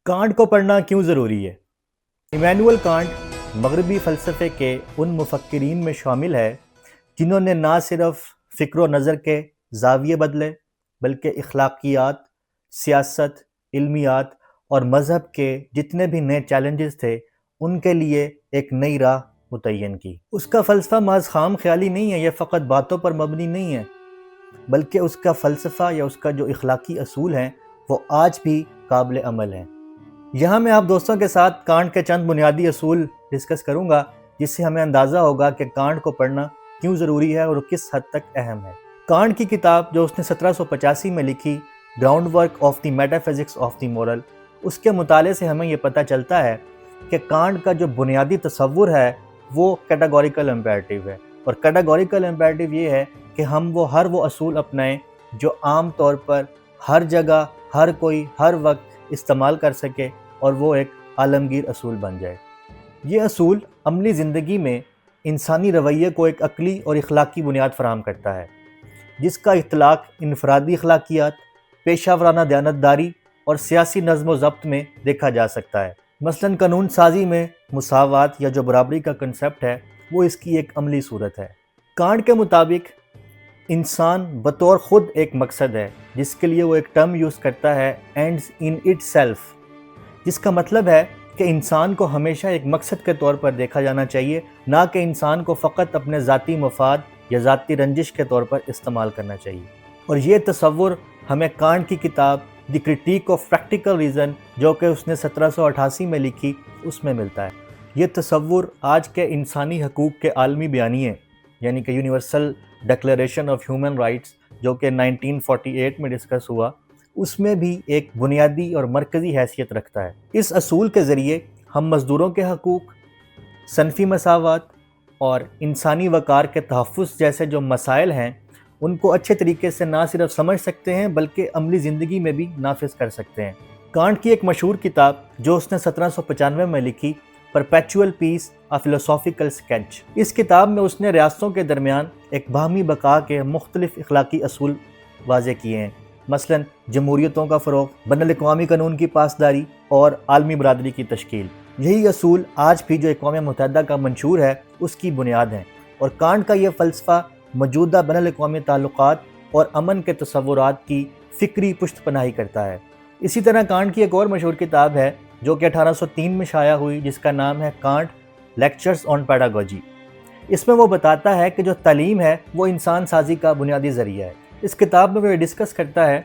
Can't کو پڑھنا کیوں ضروری ہے؟ ایمینول کانٹ مغربی فلسفے کے ان مفکرین میں شامل ہے جنہوں نے نہ صرف فکر و نظر کے زاویے بدلے بلکہ اخلاقیات، سیاست، علمیات اور مذہب کے جتنے بھی نئے چیلنجز تھے ان کے لیے ایک نئی راہ متعین کی۔ اس کا فلسفہ محض خام خیالی نہیں ہے، یہ فقط باتوں پر مبنی نہیں ہے، بلکہ اس کا فلسفہ یا اس کا جو اخلاقی اصول ہیں وہ آج بھی قابل عمل ہیں۔ یہاں میں آپ دوستوں کے ساتھ کانٹ کے چند بنیادی اصول ڈسکس کروں گا جس سے ہمیں اندازہ ہوگا کہ کانٹ کو پڑھنا کیوں ضروری ہے اور کس حد تک اہم ہے۔ کانٹ کی کتاب جو اس نے 1785 میں لکھی، groundwork of the metaphysics of the moral, اس کے مطالعے سے ہمیں یہ پتہ چلتا ہے کہ کانٹ کا جو بنیادی تصور ہے وہ کیٹاگوریکل امپیریٹیو ہے، اور کیٹاگوریکل امپیریٹیو یہ ہے کہ ہم ہر وہ اصول اپنائیں جو عام طور پر ہر جگہ ہر کوئی ہر وقت استعمال کر سکے اور وہ ایک عالمگیر اصول بن جائے۔ یہ اصول عملی زندگی میں انسانی رویے کو ایک عقلی اور اخلاقی بنیاد فراہم کرتا ہے، جس کا اطلاق انفرادی اخلاقیات، پیشہ ورانہ دیانتداری اور سیاسی نظم و ضبط میں دیکھا جا سکتا ہے۔ مثلاً قانون سازی میں مساوات یا جو برابری کا کنسیپٹ ہے وہ اس کی ایک عملی صورت ہے۔ کانٹ کے مطابق انسان بطور خود ایک مقصد ہے، جس کے لیے وہ ایک ٹرم یوز کرتا ہے اینڈز ان اٹ سیلف، جس کا مطلب ہے کہ انسان کو ہمیشہ ایک مقصد کے طور پر دیکھا جانا چاہیے، نہ کہ انسان کو فقط اپنے ذاتی مفاد یا ذاتی رنجش کے طور پر استعمال کرنا چاہیے۔ اور یہ تصور ہمیں کانٹ کی کتاب دی کرٹیک آف پریکٹیکل ریزن جو کہ اس نے 1788 میں لکھی اس میں ملتا ہے۔ یہ تصور آج کے انسانی حقوق کے عالمی بیانیے یعنی کہ universal declaration of human rights جو کہ 1948 میں ڈسکس ہوا، اس میں بھی ایک بنیادی اور مرکزی حیثیت رکھتا ہے۔ اس اصول کے ذریعے ہم مزدوروں کے حقوق، صنفی مساوات اور انسانی وقار کے تحفظ جیسے جو مسائل ہیں ان کو اچھے طریقے سے نہ صرف سمجھ سکتے ہیں بلکہ عملی زندگی میں بھی نافذ کر سکتے ہیں۔ کانٹ کی ایک مشہور کتاب جو اس نے 1795 میں لکھی، پرپیچول پیس اے فلسافیکل اسکیچ، اس کتاب میں اس نے ریاستوں کے درمیان ایک باہمی بقا کے مختلف اخلاقی اصول واضح کیے ہیں، مثلا جمہوریتوں کا فروغ، بین الاقوامی قانون کی پاسداری اور عالمی برادری کی تشکیل۔ یہی اصول آج بھی جو اقوام متحدہ کا منشور ہے اس کی بنیاد ہیں، اور کانٹ کا یہ فلسفہ موجودہ بین الاقوامی تعلقات اور امن کے تصورات کی فکری پشت پناہی کرتا ہے۔ اسی طرح کانٹ کی ایک اور مشہور کتاب ہے جو کہ 1803 میں شائع ہوئی، جس کا نام ہے کانٹ لیکچرز آن پیڈاگوجی۔ اس میں وہ بتاتا ہے کہ جو تعلیم ہے وہ انسان سازی کا بنیادی ذریعہ ہے۔ اس کتاب میں وہ ڈسکس کرتا ہے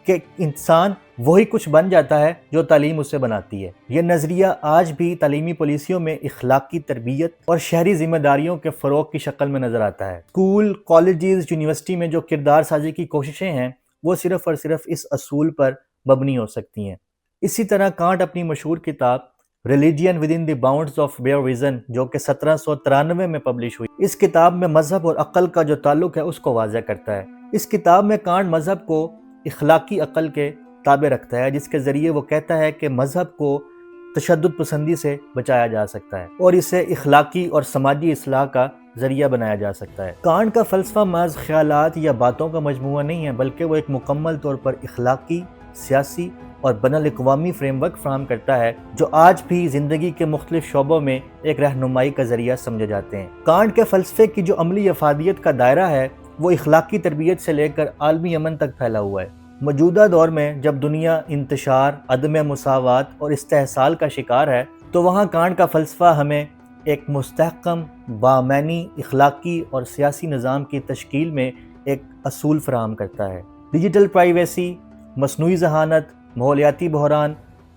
کہ انسان وہی کچھ بن جاتا ہے جو تعلیم اسے بناتی ہے۔ یہ نظریہ آج بھی تعلیمی پالیسیوں میں اخلاقی تربیت اور شہری ذمہ داریوں کے فروغ کی شکل میں نظر آتا ہے۔ اسکول، کالجز، یونیورسٹی میں جو کردار سازی کی کوششیں ہیں وہ صرف اور صرف اس اصول پر مبنی ہو سکتی ہیں۔ اسی طرح کانٹ اپنی مشہور کتاب religion within the bounds of bare reason جو کہ 1793 میں پبلش ہوئی، اس کتاب میں مذہب اور عقل کا جو تعلق ہے اس کو واضح کرتا ہے۔ اس کتاب میں کانٹ مذہب کو اخلاقی عقل کے تابع رکھتا ہے، جس کے ذریعے وہ کہتا ہے کہ مذہب کو تشدد پسندی سے بچایا جا سکتا ہے اور اسے اخلاقی اور سماجی اصلاح کا ذریعہ بنایا جا سکتا ہے۔ کانٹ کا فلسفہ محض خیالات یا باتوں کا مجموعہ نہیں ہے، بلکہ وہ ایک مکمل طور پر اخلاقی، سیاسی اور بین الاقوامی فریم ورک فراہم کرتا ہے جو آج بھی زندگی کے مختلف شعبوں میں ایک رہنمائی کا ذریعہ سمجھے جاتے ہیں۔ کانٹ کے فلسفے کی جو عملی افادیت کا دائرہ ہے وہ اخلاقی تربیت سے لے کر عالمی امن تک پھیلا ہوا ہے۔ موجودہ دور میں جب دنیا انتشار، عدم مساوات اور استحصال کا شکار ہے تو وہاں کانٹ کا فلسفہ ہمیں ایک مستحکم، بامعنی اخلاقی اور سیاسی نظام کی تشکیل میں ایک اصول فراہم کرتا ہے۔ ڈیجیٹل پرائیویسی، مصنوعی ذہانت، ماحولیاتی بحران،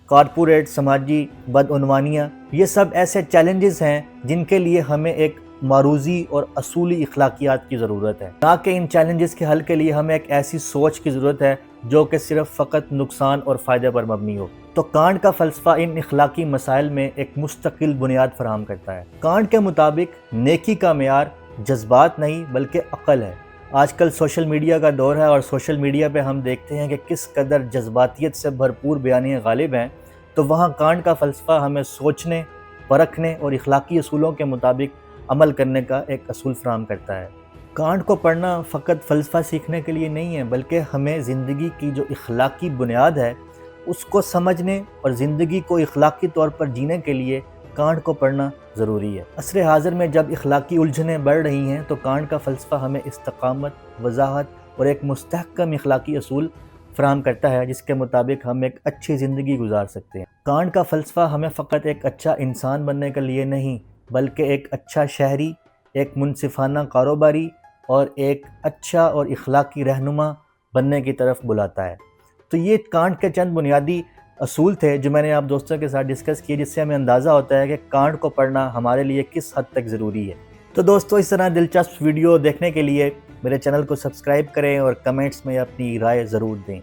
کارپوریٹ سماجی بدعنوانیاں، یہ سب ایسے چیلنجز ہیں جن کے لیے ہمیں ایک معروضی اور اصولی اخلاقیات کی ضرورت ہے، نہ کہ ان چیلنجز کے حل کے لیے ہمیں ایک ایسی سوچ کی ضرورت ہے جو کہ صرف فقط نقصان اور فائدے پر مبنی ہو۔ تو کانٹ کا فلسفہ ان اخلاقی مسائل میں ایک مستقل بنیاد فراہم کرتا ہے۔ کانٹ کے مطابق نیکی کا معیار جذبات نہیں بلکہ عقل ہے۔ آج کل سوشل میڈیا کا دور ہے اور سوشل میڈیا پہ ہم دیکھتے ہیں کہ کس قدر جذباتیت سے بھرپور بیانیے غالب ہیں، تو وہاں کانٹ کا فلسفہ ہمیں سوچنے، پرکھنے اور اخلاقی اصولوں کے مطابق عمل کرنے کا ایک اصول فراہم کرتا ہے۔ کانٹ کو پڑھنا فقط فلسفہ سیکھنے کے لیے نہیں ہے، بلکہ ہمیں زندگی کی جو اخلاقی بنیاد ہے اس کو سمجھنے اور زندگی کو اخلاقی طور پر جینے کے لیے کانٹ کو پڑھنا ضروری ہے۔ عصر حاضر میں جب اخلاقی الجھنیں بڑھ رہی ہیں تو کانٹ کا فلسفہ ہمیں استقامت، وضاحت اور ایک مستحکم اخلاقی اصول فراہم کرتا ہے جس کے مطابق ہم ایک اچھی زندگی گزار سکتے ہیں۔ کانٹ کا فلسفہ ہمیں فقط ایک اچھا انسان بننے کے لیے نہیں بلکہ ایک اچھا شہری، ایک منصفانہ کاروباری اور ایک اچھا اور اخلاقی رہنما بننے کی طرف بلاتا ہے۔ تو یہ کانٹ کے چند بنیادی اصول تھے جو میں نے آپ دوستوں کے ساتھ ڈسکس کیے، جس سے ہمیں اندازہ ہوتا ہے کہ کانٹ کو پڑھنا ہمارے لیے کس حد تک ضروری ہے۔ تو دوستو، اس طرح دلچسپ ویڈیو دیکھنے کے لیے میرے چینل کو سبسکرائب کریں اور کمنٹس میں اپنی رائے ضرور دیں۔